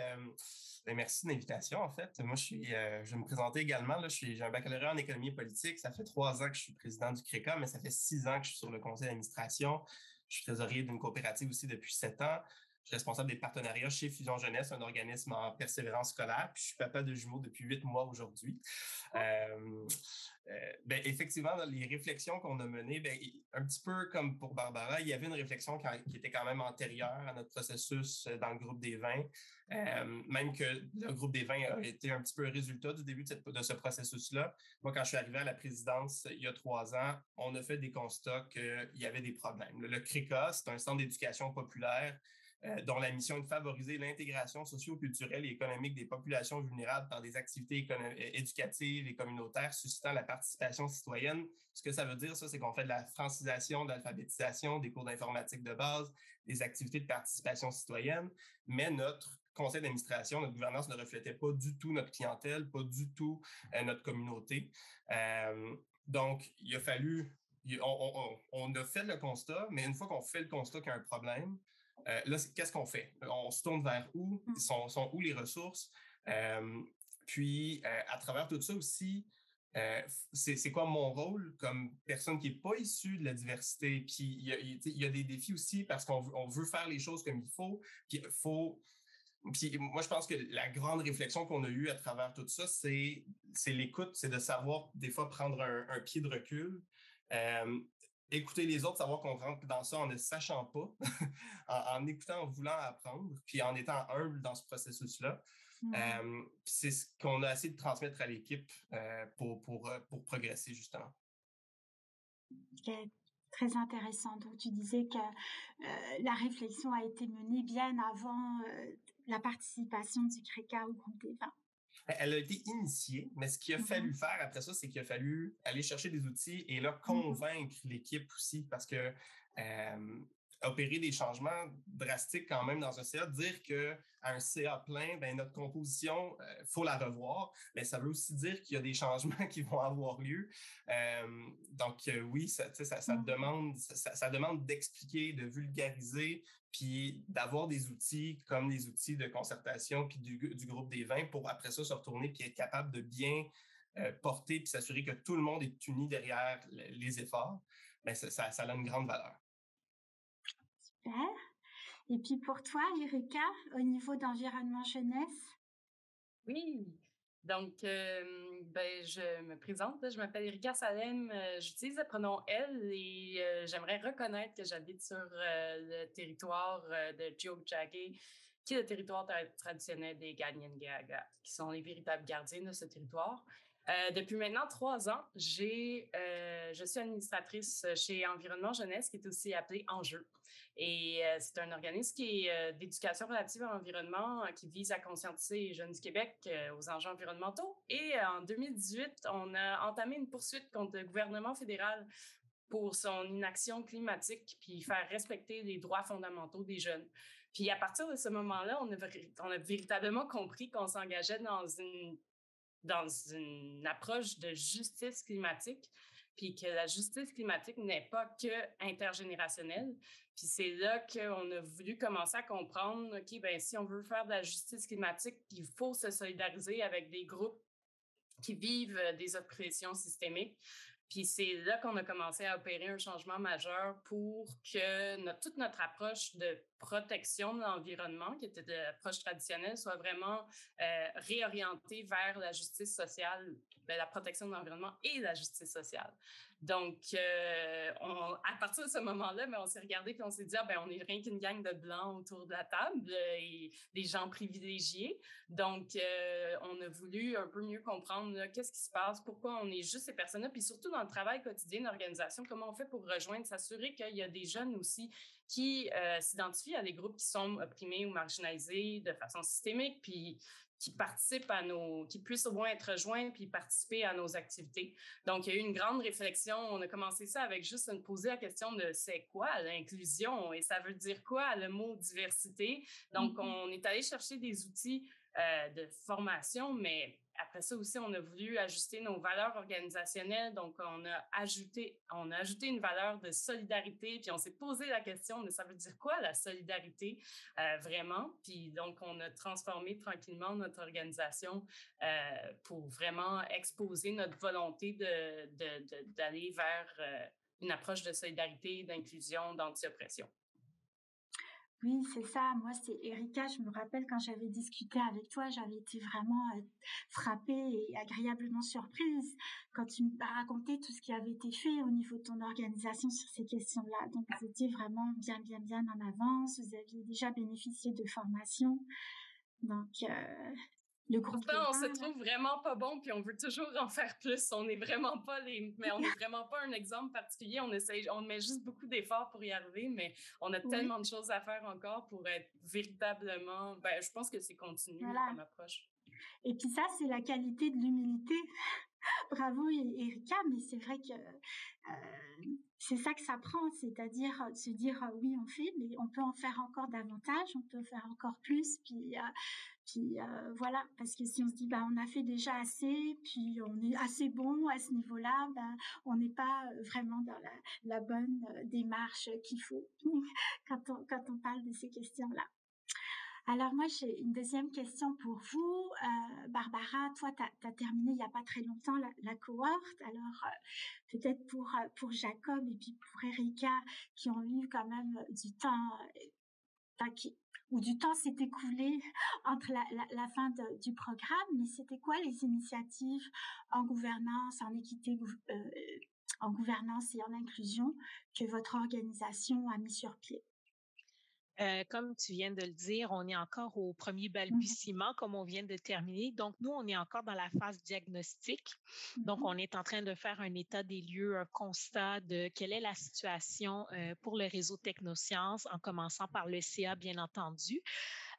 Merci de l'invitation, en fait. Moi, je vais me présenter également. Là, j'ai un baccalauréat en économie et politique. Ça fait 3 ans que je suis président du CRECA, mais ça fait 6 ans que je suis sur le conseil d'administration. Je suis trésorier d'une coopérative aussi depuis 7 ans. Je suis responsable des partenariats chez Fusion Jeunesse, un organisme en persévérance scolaire. Puis je suis papa de jumeaux depuis 8 mois aujourd'hui. Ben, effectivement, dans les réflexions qu'on a menées, ben, un petit peu comme pour Barbara, il y avait une réflexion qui était quand même antérieure à notre processus dans le groupe des vins. Même que le groupe des vins a été un petit peu le résultat du début de ce processus-là. Moi, quand je suis arrivé à la présidence il y a 3 ans, on a fait des constats qu'il y avait des problèmes. Le CRECA, c'est un centre d'éducation populaire dont la mission est de favoriser l'intégration socio-culturelle et économique des populations vulnérables par des activités éducatives et communautaires suscitant la participation citoyenne. Ce que ça veut dire, ça, c'est qu'on fait de la francisation, de l'alphabétisation, des cours d'informatique de base, des activités de participation citoyenne, mais notre conseil d'administration, notre gouvernance ne reflétait pas du tout notre clientèle, pas du tout notre communauté. Donc, il a fallu, on a fait le constat, mais une fois qu'on fait le constat qu'il y a un problème, là, qu'est-ce qu'on fait? On se tourne vers où? Sont où les ressources? Puis, à travers tout ça aussi, c'est quoi mon rôle comme personne qui n'est pas issue de la diversité? Puis, il y a des défis aussi parce qu'on veut faire les choses comme il faut. Puis moi, je pense que la grande réflexion qu'on a eue à travers tout ça, c'est l'écoute, c'est de savoir des fois prendre un pied de recul. Écouter les autres, savoir qu'on rentre dans ça en ne sachant pas, en écoutant, en voulant apprendre, puis en étant humble dans ce processus-là. C'est ce qu'on a essayé de transmettre à l'équipe pour progresser, justement. Okay. Très intéressant. Donc, tu disais que la réflexion a été menée bien avant la participation du CRECA au groupe des vins. Elle a été initiée, mais ce qu'il a fallu faire après ça, c'est qu'il a fallu aller chercher des outils et là, convaincre l'équipe aussi parce que opérer des changements drastiques quand même dans un CA, dire qu'à un CA plein, ben, notre composition, faut la revoir, mais ça veut aussi dire qu'il y a des changements qui vont avoir lieu. Donc oui, ça demande d'expliquer, de vulgariser, puis d'avoir des outils comme les outils de concertation puis du groupe des vins pour après ça se retourner puis être capable de bien porter puis s'assurer que tout le monde est uni derrière les efforts. Ben, ça a une grande valeur. Super. Et puis pour toi, Erika, au niveau d'environnement jeunesse? Oui. Donc, je me présente. Je m'appelle Erika Salem. J'utilise le pronom elle et j'aimerais reconnaître que j'habite sur le territoire de Tiohtià:ke, qui est le territoire traditionnel des Kanien'kehá:ka, qui sont les véritables gardiens de ce territoire. Depuis maintenant 3 ans, je suis administratrice chez Environnement Jeunesse, qui est aussi appelé Enjeu. Et c'est un organisme qui est d'éducation relative à l'environnement qui vise à conscientiser les jeunes du Québec aux enjeux environnementaux. Et en 2018, on a entamé une poursuite contre le gouvernement fédéral pour son inaction climatique puis faire respecter les droits fondamentaux des jeunes. Puis à partir de ce moment-là, on a véritablement compris qu'on s'engageait dans une approche de justice climatique, puis que la justice climatique n'est pas que intergénérationnelle. Puis c'est là qu'on a voulu commencer à comprendre, OK, ben si on veut faire de la justice climatique, il faut se solidariser avec des groupes qui vivent des oppressions systémiques. Puis c'est là qu'on a commencé à opérer un changement majeur pour que toute notre approche de protection de l'environnement, qui était de l'approche traditionnelle, soit vraiment réorientée vers la justice sociale, la protection de l'environnement et la justice sociale. Donc, à partir de ce moment-là, on s'est regardé et on s'est dit, on n'est rien qu'une gang de blancs autour de la table et des gens privilégiés. Donc, on a voulu un peu mieux comprendre qu'est-ce qui se passe, pourquoi on est juste ces personnes-là, puis surtout dans le travail quotidien d'organisation, comment on fait pour rejoindre, s'assurer qu'il y a des jeunes aussi qui s'identifient à des groupes qui sont opprimés ou marginalisés de façon systémique, puis qui participent qui puissent au moins être rejoints puis participer à nos activités. Donc, il y a eu une grande réflexion. On a commencé ça avec juste de poser la question de c'est quoi l'inclusion et ça veut dire quoi le mot diversité. Donc, on est allé chercher des outils de formation, mais après ça aussi, on a voulu ajuster nos valeurs organisationnelles. Donc, on a ajouté une valeur de solidarité, puis on s'est posé la question de ça veut dire quoi la solidarité vraiment? Puis donc, on a transformé tranquillement notre organisation pour vraiment exposer notre volonté d'aller vers une approche de solidarité, d'inclusion, d'anti-oppression. Oui, c'est ça. Moi, c'est Erika. Je me rappelle quand j'avais discuté avec toi, j'avais été vraiment frappée et agréablement surprise quand tu m'as raconté tout ce qui avait été fait au niveau de ton organisation sur ces questions-là. Donc, vous étiez vraiment bien en avance. Vous aviez déjà bénéficié de formations. Donc, le groupe Pourtant, on se là. trouve vraiment pas bon, puis on veut toujours en faire plus. On n'est vraiment pas mais on n'est vraiment pas un exemple particulier. On met juste beaucoup d'efforts pour y arriver, mais on a tellement de choses à faire encore pour être véritablement. Ben, je pense que c'est continu comme approche. Et puis ça, c'est la qualité de l'humilité. Bravo Erika, mais c'est vrai que c'est ça que ça prend, c'est-à-dire se dire oui on fait, mais on peut en faire encore davantage, on peut faire encore plus, puis voilà, parce que si on se dit on a fait déjà assez, puis on est assez bon à ce niveau-là, on n'est pas vraiment dans la bonne démarche qu'il faut quand on parle de ces questions-là. Alors moi, j'ai une deuxième question pour vous. Barbara, toi, tu as terminé il n'y a pas très longtemps la cohorte. Alors peut-être pour Jacob et puis pour Erika, qui ont eu quand même du temps, où du temps s'est écoulé entre la fin du programme, mais c'était quoi les initiatives en gouvernance, en équité, en gouvernance et en inclusion que votre organisation a mis sur pied? Comme tu viens de le dire, on est encore au premier balbutiement, comme on vient de terminer. Donc, nous, on est encore dans la phase diagnostique. Donc, on est en train de faire un état des lieux, un constat de quelle est la situation pour le réseau Technosciences, en commençant par le CA, bien entendu.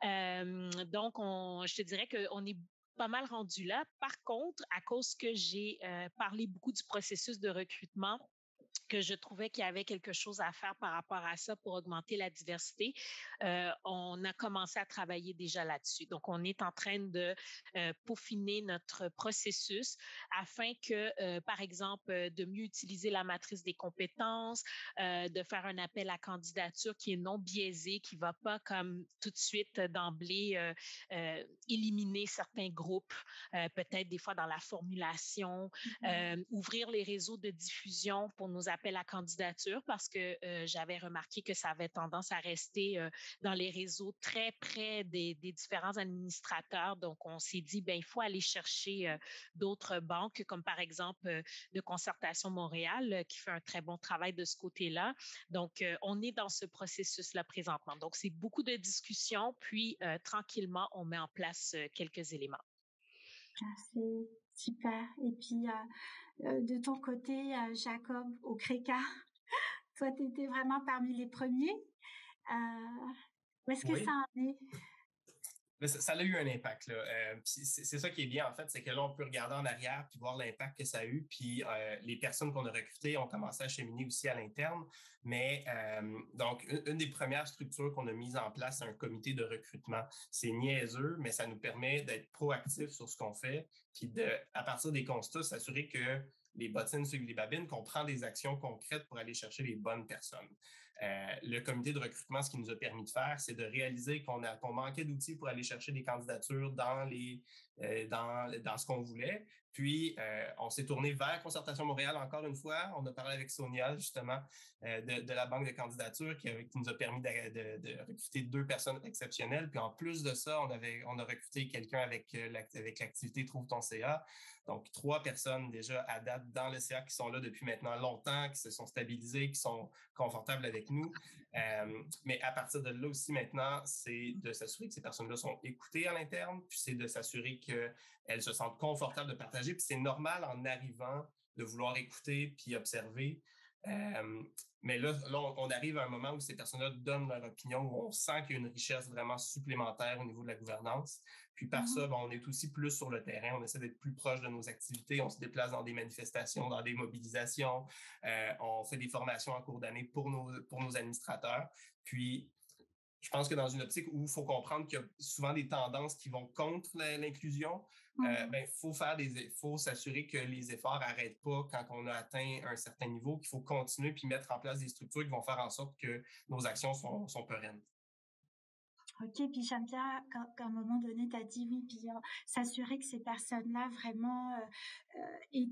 Donc, je te dirais qu'on est pas mal rendu là. Par contre, à cause que j'ai parlé beaucoup du processus de recrutement, que je trouvais qu'il y avait quelque chose à faire par rapport à ça pour augmenter la diversité, on a commencé à travailler déjà là-dessus. Donc, on est en train de peaufiner notre processus afin que, par exemple, de mieux utiliser la matrice des compétences, de faire un appel à candidature qui est non biaisé, qui ne va pas comme tout de suite d'emblée éliminer certains groupes, peut-être des fois dans la formulation, ouvrir les réseaux de diffusion pour nos appels à candidature parce que j'avais remarqué que ça avait tendance à rester dans les réseaux très près des différents administrateurs. Donc, on s'est dit, il faut aller chercher d'autres banques, comme par exemple de Concertation Montréal, qui fait un très bon travail de ce côté-là. Donc, on est dans ce processus-là présentement. Donc, c'est beaucoup de discussions, puis tranquillement, on met en place quelques éléments. C'est super. Et puis, de ton côté, Jacob, au CRECA, toi, tu étais vraiment parmi les premiers. Où est-ce que ça en est? Ça a eu un impact. C'est ça qui est bien, en fait, c'est que là, on peut regarder en arrière puis voir l'impact que ça a eu. Puis les personnes qu'on a recrutées ont commencé à cheminer aussi à l'interne. Mais donc, une des premières structures qu'on a mises en place, c'est un comité de recrutement. C'est niaiseux, mais ça nous permet d'être proactifs sur ce qu'on fait. Puis à partir des constats, s'assurer que les bottines suivent les babines, qu'on prend des actions concrètes pour aller chercher les bonnes personnes. Le comité de recrutement, ce qu'il nous a permis de faire, c'est de réaliser qu'on manquait d'outils pour aller chercher des candidatures dans ce qu'on voulait. Puis, on s'est tourné vers Concertation Montréal encore une fois. On a parlé avec Sonia, justement, de la banque de candidatures qui nous a permis de recruter 2 personnes exceptionnelles. Puis, en plus de ça, on a recruté quelqu'un avec l'activité Trouve ton CA. Donc, 3 personnes déjà à date dans le CA qui sont là depuis maintenant longtemps, qui se sont stabilisées, qui sont confortables avec nous. Mais à partir de là aussi, maintenant, c'est de s'assurer que ces personnes-là sont écoutées à l'interne, puis c'est de s'assurer qu'elles se sentent confortables de partager. Puis c'est normal en arrivant de vouloir écouter puis observer. Mais là, on arrive à un moment où ces personnes-là donnent leur opinion, où on sent qu'il y a une richesse vraiment supplémentaire au niveau de la gouvernance. Puis par ça, on est aussi plus sur le terrain. On essaie d'être plus proche de nos activités. On se déplace dans des manifestations, dans des mobilisations. On fait des formations en cours d'année pour nos administrateurs. Puis, je pense que dans une optique où il faut comprendre qu'il y a souvent des tendances qui vont contre l'inclusion, faut s'assurer que les efforts n'arrêtent pas quand on a atteint un certain niveau, qu'il faut continuer puis mettre en place des structures qui vont faire en sorte que nos actions sont pérennes. Ok, puis j'aime bien qu'à un moment donné, tu as dit oui, puis s'assurer que ces personnes-là vraiment aient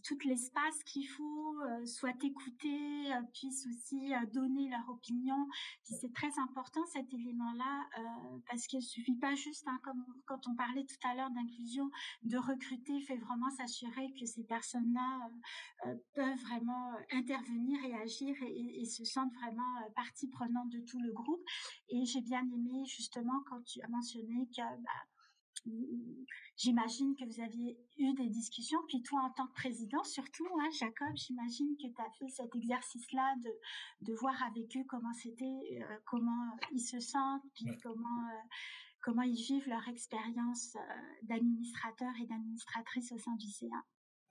tout l'espace qu'il faut, soient écoutées, puissent aussi donner leur opinion. Puis c'est très important cet élément-là, parce qu'il ne suffit pas juste, comme quand on parlait tout à l'heure d'inclusion, de recruter, il faut vraiment s'assurer que ces personnes-là peuvent vraiment intervenir et agir et se sentent vraiment partie prenante de tout le groupe. Et j'ai bien aimé justement quand tu as mentionné que j'imagine que vous aviez eu des discussions, puis toi en tant que président surtout, hein, Jacob, j'imagine que tu as fait cet exercice-là de voir avec eux comment c'était, comment ils se sentent, puis comment ils vivent leur expérience d'administrateur et d'administratrice au sein du CA.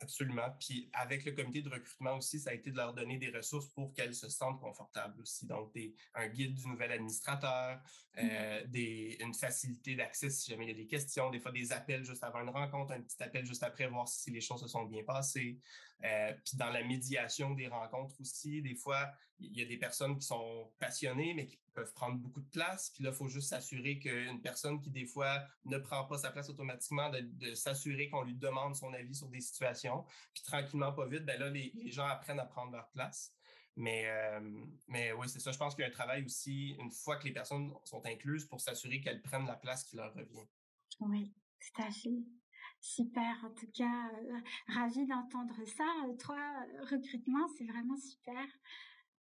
Absolument. Puis avec le comité de recrutement aussi, ça a été de leur donner des ressources pour qu'elles se sentent confortables aussi. Donc, un guide du nouvel administrateur, une facilité d'accès si jamais il y a des questions, des fois des appels juste avant une rencontre, un petit appel juste après, voir si les choses se sont bien passées. Puis dans la médiation des rencontres aussi, des fois, il y a des personnes qui sont passionnées, mais qui peuvent prendre beaucoup de place. Puis là, il faut juste s'assurer qu'une personne qui, des fois, ne prend pas sa place automatiquement, de s'assurer qu'on lui demande son avis sur des situations. Puis tranquillement, pas vite, ben là, les gens apprennent à prendre leur place. Mais oui, c'est ça. Je pense qu'il y a un travail aussi, une fois que les personnes sont incluses, pour s'assurer qu'elles prennent la place qui leur revient. Oui, tout à fait. Super. En tout cas, ravie d'entendre ça. Toi, recrutement, c'est vraiment super.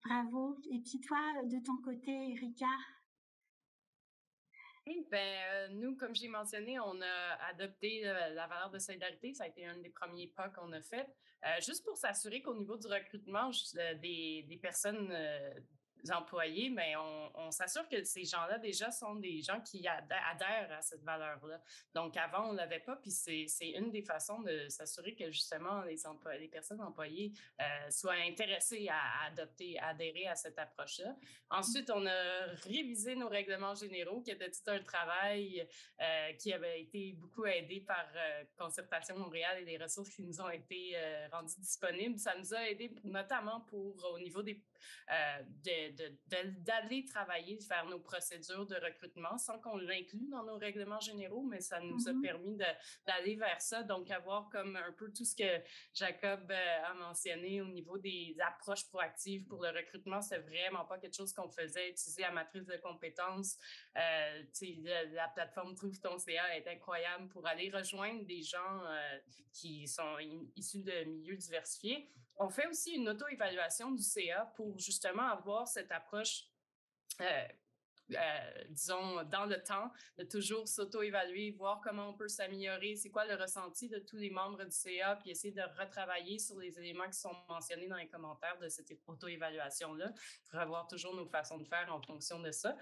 Bravo. Et puis toi, de ton côté, Erika? Oui, nous, comme j'ai mentionné, on a adopté la valeur de solidarité. Ça a été un des premiers pas qu'on a fait, juste pour s'assurer qu'au niveau du recrutement des personnes employés, mais on s'assure que ces gens-là déjà sont des gens qui adhèrent à cette valeur-là. Donc avant, on l'avait pas, puis c'est une des façons de s'assurer que justement les personnes employées soient intéressées à adhérer à cette approche-là. Ensuite, on a révisé nos règlements généraux, qui était tout un travail qui avait été beaucoup aidé par Concertation Montréal et les ressources qui nous ont été rendues disponibles. Ça nous a aidé notamment au niveau d'aller travailler, faire nos procédures de recrutement sans qu'on l'inclue dans nos règlements généraux, mais ça nous a permis d'aller vers ça. Donc, avoir comme un peu tout ce que Jacob a mentionné au niveau des approches proactives pour le recrutement, c'était vraiment pas quelque chose qu'on faisait, utiliser la matrice de compétences. La plateforme Trouve ton CA est incroyable pour aller rejoindre des gens qui sont issus de milieux diversifiés. On fait aussi une auto-évaluation du CA pour justement avoir cette approche, disons, dans le temps, de toujours s'auto-évaluer, voir comment on peut s'améliorer, c'est quoi le ressenti de tous les membres du CA, puis essayer de retravailler sur les éléments qui sont mentionnés dans les commentaires de cette auto-évaluation-là, pour avoir toujours nos façons de faire en fonction de ça.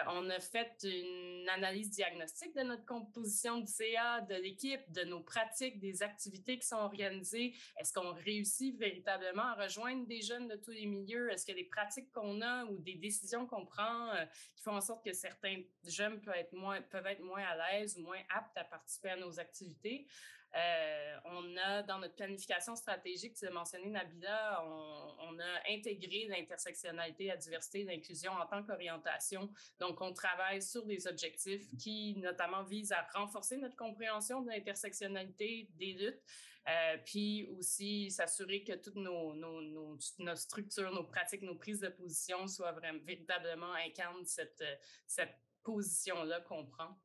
On a fait une analyse diagnostique de notre composition du CA, de l'équipe, de nos pratiques, des activités qui sont organisées. Est-ce qu'on réussit véritablement à rejoindre des jeunes de tous les milieux? Est-ce qu'il y a des pratiques qu'on a ou des décisions qu'on prend qui font en sorte que certains jeunes peuvent être moins à l'aise ou moins aptes à participer à nos activités? On a, dans notre planification stratégique, tu l'as mentionné, Nabila, on a intégré l'intersectionnalité, la diversité et l'inclusion en tant qu'orientation. Donc, on travaille sur des objectifs qui, notamment, visent à renforcer notre compréhension de l'intersectionnalité des luttes, puis aussi s'assurer que toutes nos structures, nos pratiques, nos prises de position soient véritablement incarnent cette position-là qu'on prend.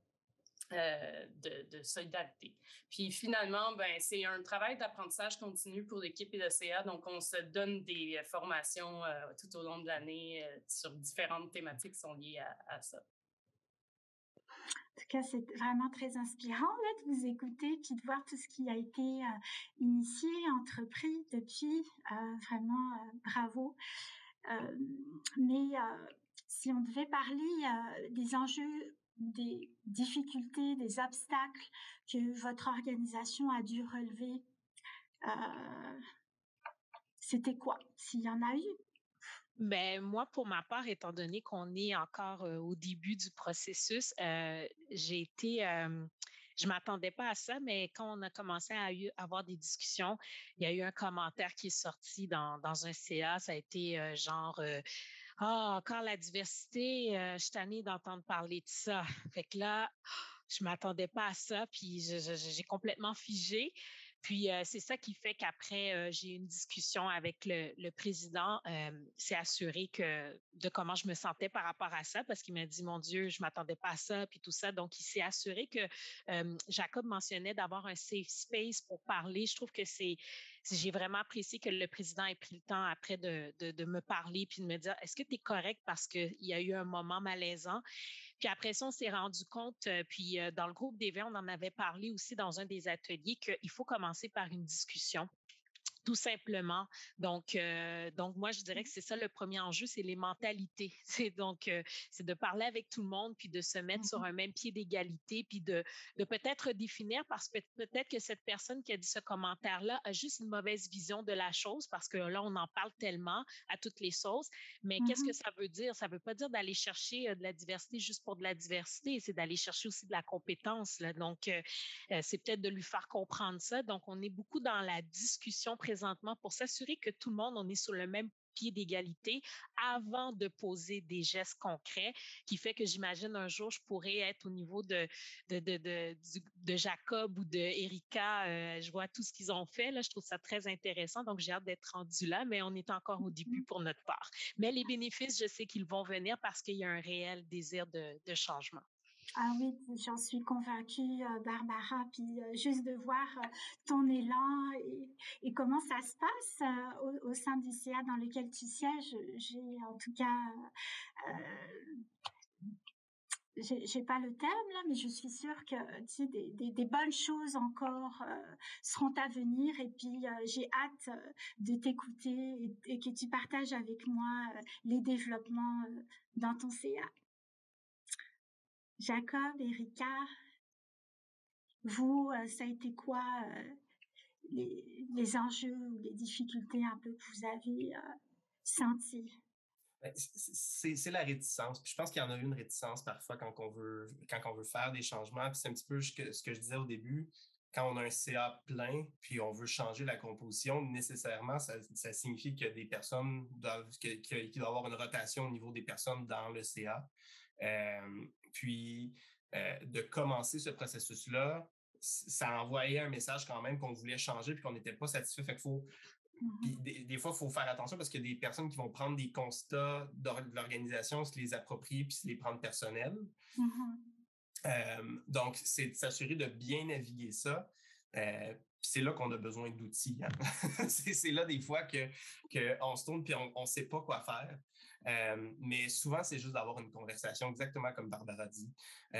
De solidarité. Puis finalement, c'est un travail d'apprentissage continu pour l'équipe et le CA. Donc, on se donne des formations tout au long de l'année sur différentes thématiques qui sont liées à ça. En tout cas, c'est vraiment très inspirant là, de vous écouter puis de voir tout ce qui a été initié, entrepris depuis. Vraiment, bravo. Mais si on devait parler des enjeux, des difficultés, des obstacles que votre organisation a dû relever, c'était quoi, s'il y en a eu? Ben, moi, pour ma part, étant donné qu'on est encore au début du processus, je m'attendais pas à ça, mais quand on a commencé à avoir des discussions, il y a eu un commentaire qui est sorti dans un CA. Ça a été Ah, encore la diversité, je suis tannée d'entendre parler de ça. Fait que là, je m'attendais pas à ça, puis j'ai complètement figé. Puis c'est ça qui fait qu'après, j'ai eu une discussion avec le président. C'est assuré de comment je me sentais par rapport à ça, parce qu'il m'a dit, mon Dieu, je m'attendais pas à ça, puis tout ça. Donc, il s'est assuré que Jacob mentionnait d'avoir un safe space pour parler. Je trouve que j'ai vraiment apprécié que le président ait pris le temps après de me parler puis de me dire, est-ce que tu es correct parce qu'il y a eu un moment malaisant? Puis après ça, on s'est rendu compte, puis dans le groupe des on en avait parlé aussi dans un des ateliers, qu'il faut commencer par une discussion. Tout simplement. Donc moi, je dirais que c'est ça le premier enjeu, c'est les mentalités. C'est de parler avec tout le monde, puis de se mettre sur un même pied d'égalité, puis de peut-être définir, parce que peut-être que cette personne qui a dit ce commentaire-là a juste une mauvaise vision de la chose, parce que là, on en parle tellement à toutes les sauces. Mais qu'est-ce que ça veut dire? Ça veut pas dire d'aller chercher de la diversité juste pour de la diversité, c'est d'aller chercher aussi de la compétence, là. Donc, c'est peut-être de lui faire comprendre ça. Donc, on est beaucoup dans la discussion présentement pour s'assurer que tout le monde, on est sur le même pied d'égalité avant de poser des gestes concrets, qui fait que j'imagine un jour, je pourrais être au niveau de Jacob ou de Erika. Je vois tout ce qu'ils ont fait. Là, je trouve ça très intéressant. Donc, j'ai hâte d'être rendu là, mais on est encore au début pour notre part. Mais les bénéfices, je sais qu'ils vont venir parce qu'il y a un réel désir de changement. Ah oui, j'en suis convaincue, Barbara. Puis juste de voir ton élan et comment ça se passe au sein du CA dans lequel tu sièges, j'ai en tout cas, j'ai pas le terme là, mais je suis sûre que tu sais, des bonnes choses encore seront à venir. Et puis j'ai hâte de t'écouter et que tu partages avec moi les développements dans ton CA. Jacob, Erika, vous, ça a été quoi les enjeux ou les difficultés un peu que vous avez senties? C'est la réticence. Puis je pense qu'il y en a une réticence parfois quand on veut faire des changements. Puis c'est un petit peu ce que je disais au début. Quand on a un CA plein, puis on veut changer la composition, nécessairement, ça signifie qu'il y a des personnes, qu'il doit y avoir une rotation au niveau des personnes dans le CA. Puis, de commencer ce processus-là, ça envoyait un message quand même qu'on voulait changer puis qu'on n'était pas satisfait. Fait qu'il faut... Puis des fois, il faut faire attention parce qu'il y a des personnes qui vont prendre des constats de l'organisation, se les approprier puis se les prendre personnels. Donc, c'est de s'assurer de bien naviguer ça. Puis c'est là qu'on a besoin d'outils. Hein? c'est là des fois qu'on se tourne puis on ne sait pas quoi faire. Mais souvent, c'est juste d'avoir une conversation, exactement comme Barbara dit.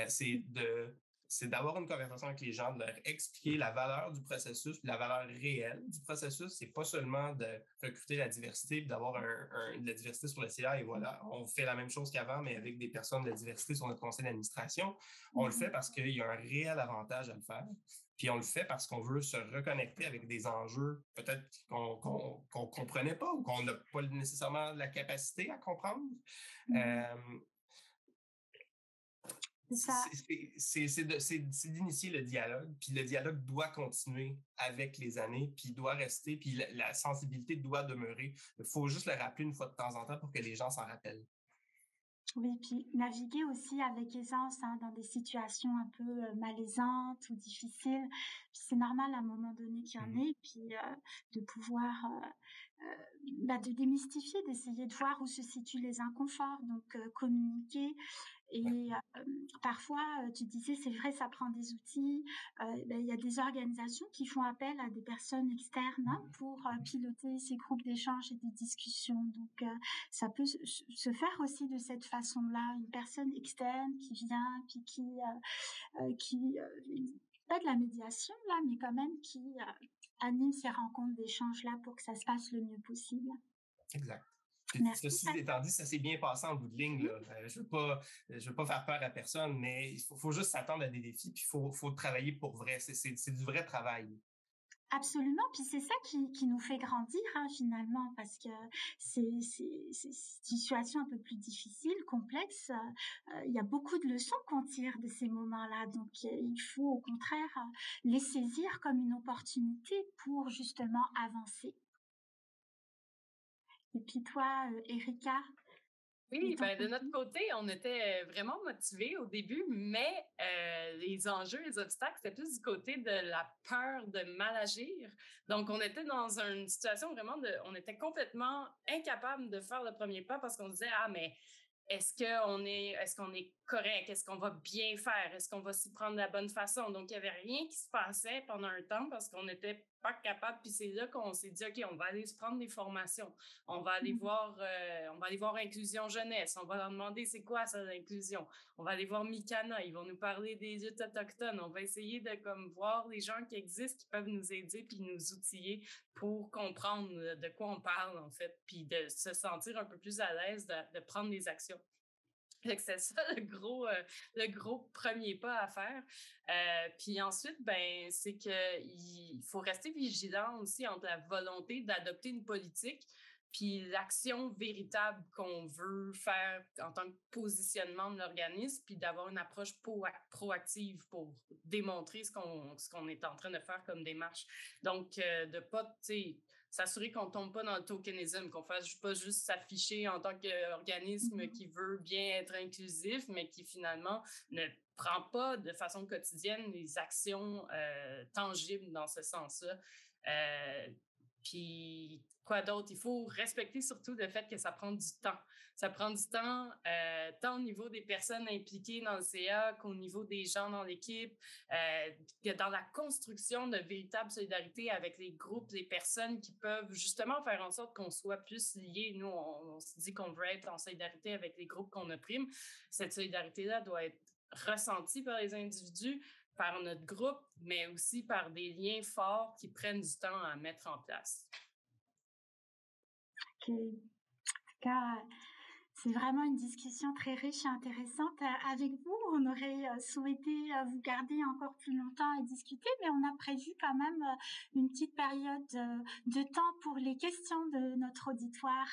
C'est d'avoir une conversation avec les gens, de leur expliquer la valeur du processus, la valeur réelle du processus. C'est pas seulement de recruter la diversité, puis d'avoir de la diversité sur le CA et voilà, on fait la même chose qu'avant, mais avec des personnes de la diversité sur notre conseil d'administration. On le fait parce qu'il y a un réel avantage à le faire. Puis on le fait parce qu'on veut se reconnecter avec des enjeux peut-être qu'on comprenait pas ou qu'on n'a pas nécessairement la capacité à comprendre. C'est d'initier le dialogue, puis le dialogue doit continuer avec les années, puis il doit rester, puis la sensibilité doit demeurer. Il faut juste le rappeler une fois de temps en temps pour que les gens s'en rappellent. Oui, puis naviguer aussi avec aisance dans des situations un peu malaisantes ou difficiles. C'est normal à un moment donné qu'il y en ait, puis de pouvoir de démystifier, d'essayer de voir où se situent les inconforts, donc communiquer. Et parfois, tu disais, c'est vrai, ça prend des outils. Il y a des organisations qui font appel à des personnes externes pour piloter ces groupes d'échange et des discussions. Donc, ça peut se faire aussi de cette façon-là. Une personne externe qui vient, puis qui pas de la médiation, là, mais quand même qui anime ces rencontres d'échange-là pour que ça se passe le mieux possible. Exact. Merci. Ceci étant dit, ça s'est bien passé en bout de ligne. Là. Je veux pas faire peur à personne, mais il faut juste s'attendre à des défis, puis il faut travailler pour vrai. C'est du vrai travail. Absolument, puis c'est ça qui nous fait grandir finalement, parce que c'est une situation un peu plus difficile, complexe. Il y a beaucoup de leçons qu'on tire de ces moments-là, donc il faut au contraire les saisir comme une opportunité pour justement avancer. Et puis toi, Erika, Oui, ben de notre côté, on était vraiment motivés au début, mais les enjeux, les obstacles, c'était plus du côté de la peur de mal agir. Donc, on était dans une situation vraiment on était complètement incapable de faire le premier pas parce qu'on disait, ah, mais est-ce qu'on est correct? Est-ce qu'on va bien faire? Est-ce qu'on va s'y prendre de la bonne façon? Donc, il n'y avait rien qui se passait pendant un temps parce qu'on n'était pas capable. Puis c'est là qu'on s'est dit, OK, on va aller se prendre des formations. On va aller voir Inclusion Jeunesse. On va leur demander c'est quoi ça, l'inclusion. On va aller voir Mikana. Ils vont nous parler des luttes autochtones. On va essayer de voir les gens qui existent, qui peuvent nous aider puis nous outiller pour comprendre de quoi on parle, en fait, puis de se sentir un peu plus à l'aise de prendre des actions. C'est ça le gros premier pas à faire. Puis ensuite, ben, c'est qu'il faut rester vigilant aussi entre la volonté d'adopter une politique puis l'action véritable qu'on veut faire en tant que positionnement de l'organisme, puis d'avoir une approche proactive pour démontrer ce qu'on est en train de faire comme démarche. Donc, de pas, tu sais, s'assurer qu'on ne tombe pas dans le tokenisme, qu'on ne fasse pas juste s'afficher en tant qu'organisme qui veut bien être inclusif, mais qui finalement ne prend pas de façon quotidienne les actions tangibles dans ce sens-là. Puis, quoi d'autre? Il faut respecter surtout le fait que ça prend du temps. Ça prend du temps, tant au niveau des personnes impliquées dans le CA qu'au niveau des gens dans l'équipe, que dans la construction de véritable solidarité avec les groupes, les personnes qui peuvent justement faire en sorte qu'on soit plus liés. Nous, on se dit qu'on veut être en solidarité avec les groupes qu'on opprime. Cette solidarité-là doit être ressentie par les individus, par notre groupe, mais aussi par des liens forts qui prennent du temps à mettre en place. OK. En tout cas, c'est vraiment une discussion très riche et intéressante avec vous. On aurait souhaité vous garder encore plus longtemps et discuter, mais on a prévu quand même une petite période de temps pour les questions de notre auditoire.